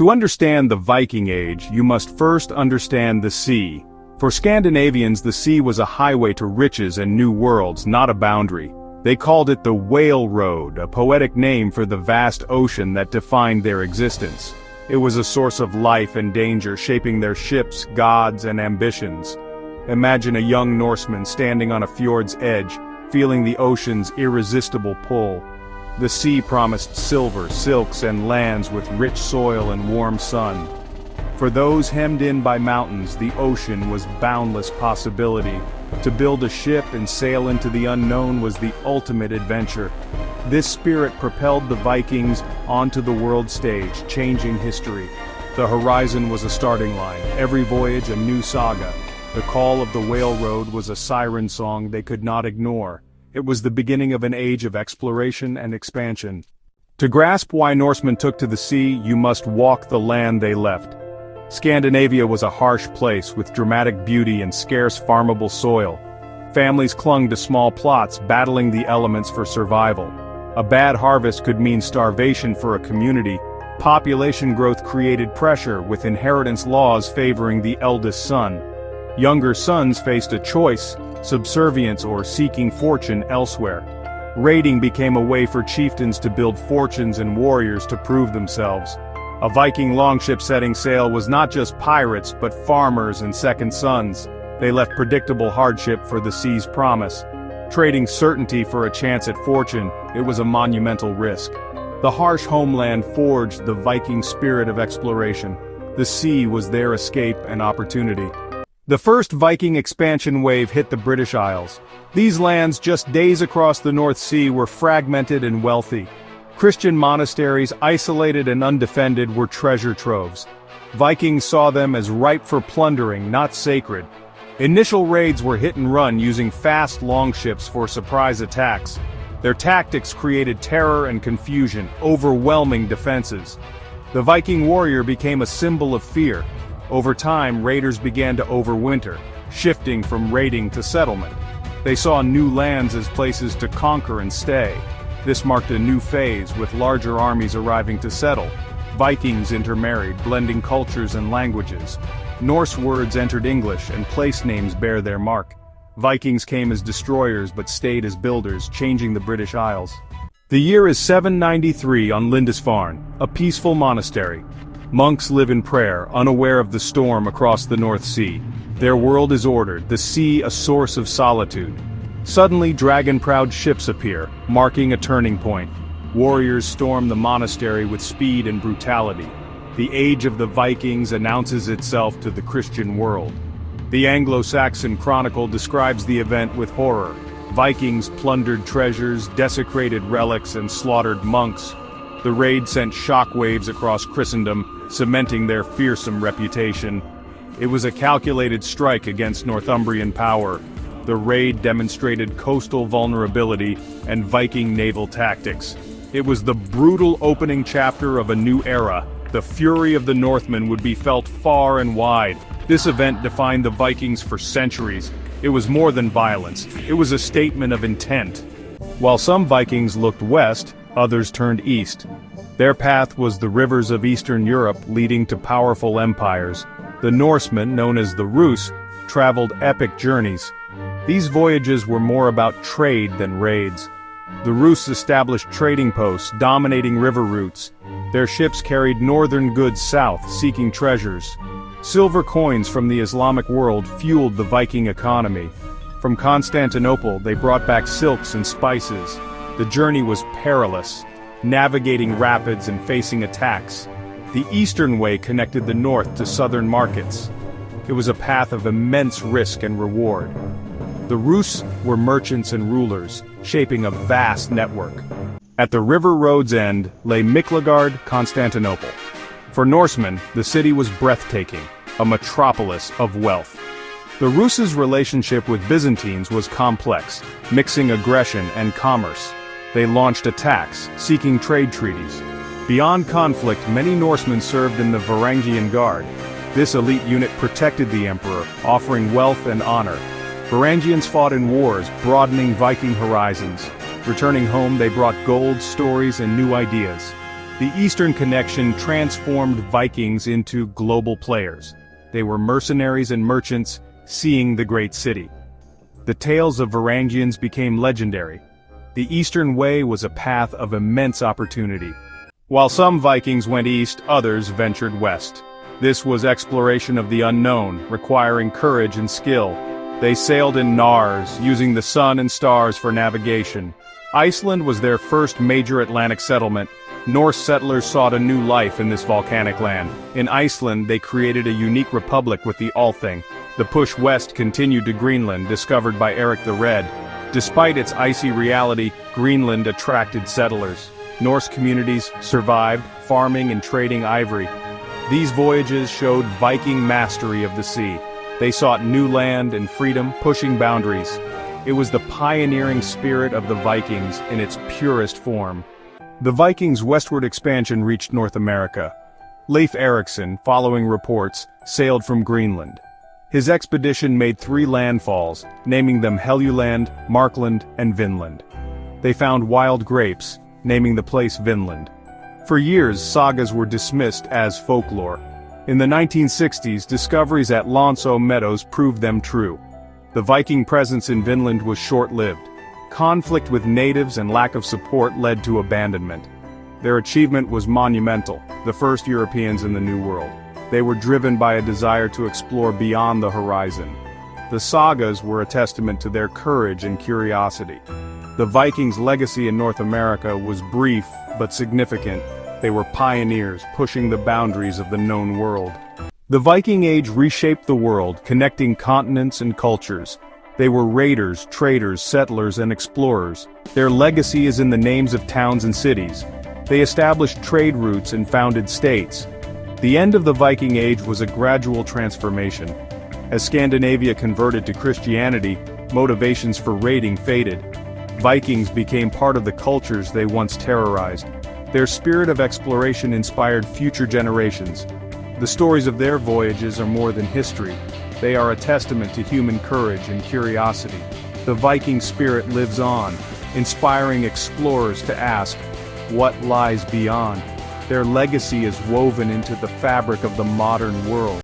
To understand the Viking Age, you must first understand the sea. For Scandinavians, the sea was a highway to riches and new worlds, not a boundary. They called it the Whale Road, a poetic name for the vast ocean that defined their existence. It was a source of life and danger, shaping their ships, gods, and ambitions. Imagine a young Norseman standing on a fjord's edge, feeling the ocean's irresistible pull. The sea promised silver, silks, and lands with rich soil and warm sun. For those hemmed in by mountains, the ocean was boundless possibility. To build a ship and sail into the unknown was the ultimate adventure. This spirit propelled the Vikings onto the world stage, changing history. The horizon was a starting line, every voyage a new saga. The call of the Whale Road was a siren song they could not ignore. It was the beginning of an age of exploration and expansion. To grasp why Norsemen took to the sea, you must walk the land they left. Scandinavia was a harsh place with dramatic beauty and scarce farmable soil. Families clung to small plots, battling the elements for survival. A bad harvest could mean starvation for a community. Population growth created pressure, with inheritance laws favoring the eldest son. Younger sons faced a choice: subservience or seeking fortune elsewhere. Raiding became a way for chieftains to build fortunes and warriors to prove themselves. A Viking longship setting sail was not just pirates but farmers and second sons. They left predictable hardship for the sea's promise. Trading certainty for a chance at fortune, it was a monumental risk. The harsh homeland forged the Viking spirit of exploration. The sea was their escape and opportunity. The first Viking expansion wave hit the British Isles. These lands, just days across the North Sea, were fragmented and wealthy. Christian monasteries, isolated and undefended, were treasure troves. Vikings saw them as ripe for plundering, not sacred. Initial raids were hit and run, using fast longships for surprise attacks. Their tactics created terror and confusion, overwhelming defenses. The Viking warrior became a symbol of fear. Over time, raiders began to overwinter, shifting from raiding to settlement. They saw new lands as places to conquer and stay. This marked a new phase, with larger armies arriving to settle. Vikings intermarried, blending cultures and languages. Norse words entered English, and place names bear their mark. Vikings came as destroyers but stayed as builders, changing the British Isles. The year is 793 on Lindisfarne, a peaceful monastery. Monks live in prayer, unaware of the storm across the North Sea. Their world is ordered, the sea a source of solitude. Suddenly, dragon-proud ships appear, marking a turning point. Warriors storm the monastery with speed and brutality. The age of the Vikings announces itself to the Christian world. The Anglo-Saxon Chronicle describes the event with horror. Vikings plundered treasures, desecrated relics, and slaughtered monks. The raid sent shockwaves across Christendom, cementing their fearsome reputation. It was a calculated strike against Northumbrian power. The raid demonstrated coastal vulnerability and Viking naval tactics. It was the brutal opening chapter of a new era. The fury of the Northmen would be felt far and wide. This event defined the Vikings for centuries. It was more than violence. It was a statement of intent. While some Vikings looked west, others turned east. Their path was the rivers of Eastern Europe, leading to powerful empires. The Norsemen, known as the Rus, traveled epic journeys. These voyages were more about trade than raids. The Rus established trading posts, dominating river routes. Their ships carried northern goods south, seeking treasures. Silver coins from the Islamic world fueled the Viking economy. From Constantinople, they brought back silks and spices. The journey was perilous, navigating rapids and facing attacks. The Eastern Way connected the north to southern markets. It was a path of immense risk and reward. The Rus were merchants and rulers, shaping a vast network. At the river road's end lay Miklagard, Constantinople. For Norsemen, the city was breathtaking, a metropolis of wealth. The Rus' relationship with Byzantines was complex, mixing aggression and commerce. They launched attacks, seeking trade treaties. Beyond conflict, many Norsemen served in the Varangian Guard. This elite unit protected the emperor, offering wealth and honor. Varangians fought in wars, broadening Viking horizons. Returning home, they brought gold, stories, and new ideas. The Eastern connection transformed Vikings into global players. They were mercenaries and merchants, seeing the great city. The tales of Varangians became legendary. The Eastern Way was a path of immense opportunity. While some Vikings went east, others ventured west. This was exploration of the unknown, requiring courage and skill. They sailed in Nars, using the sun and stars for navigation. Iceland was their first major Atlantic settlement. Norse settlers sought a new life in this volcanic land. In Iceland, they created a unique republic with the Althing. The push west continued to Greenland, discovered by Eric the Red. Despite its icy reality, Greenland attracted settlers. Norse communities survived, farming and trading ivory. These voyages showed Viking mastery of the sea. They sought new land and freedom, pushing boundaries. It was the pioneering spirit of the Vikings in its purest form. The Vikings' westward expansion reached North America. Leif Erikson, following reports, sailed from Greenland. His expedition made 3 landfalls, naming them Helluland, Markland, and Vinland. They found wild grapes, naming the place Vinland. For years, sagas were dismissed as folklore. In the 1960s, discoveries at Lonso Meadows proved them true. The Viking presence in Vinland was short-lived. Conflict with natives and lack of support led to abandonment. Their achievement was monumental, the first Europeans in the New World. They were driven by a desire to explore beyond the horizon. The sagas were a testament to their courage and curiosity. The Vikings' legacy in North America was brief but significant. They were pioneers, pushing the boundaries of the known world. The Viking Age reshaped the world, connecting continents and cultures. They were raiders, traders, settlers, and explorers. Their legacy is in the names of towns and cities. They established trade routes and founded states. The end of the Viking Age was a gradual transformation. As Scandinavia converted to Christianity, motivations for raiding faded. Vikings became part of the cultures they once terrorized. Their spirit of exploration inspired future generations. The stories of their voyages are more than history. They are a testament to human courage and curiosity. The Viking spirit lives on, inspiring explorers to ask, what lies beyond? Their legacy is woven into the fabric of the modern world.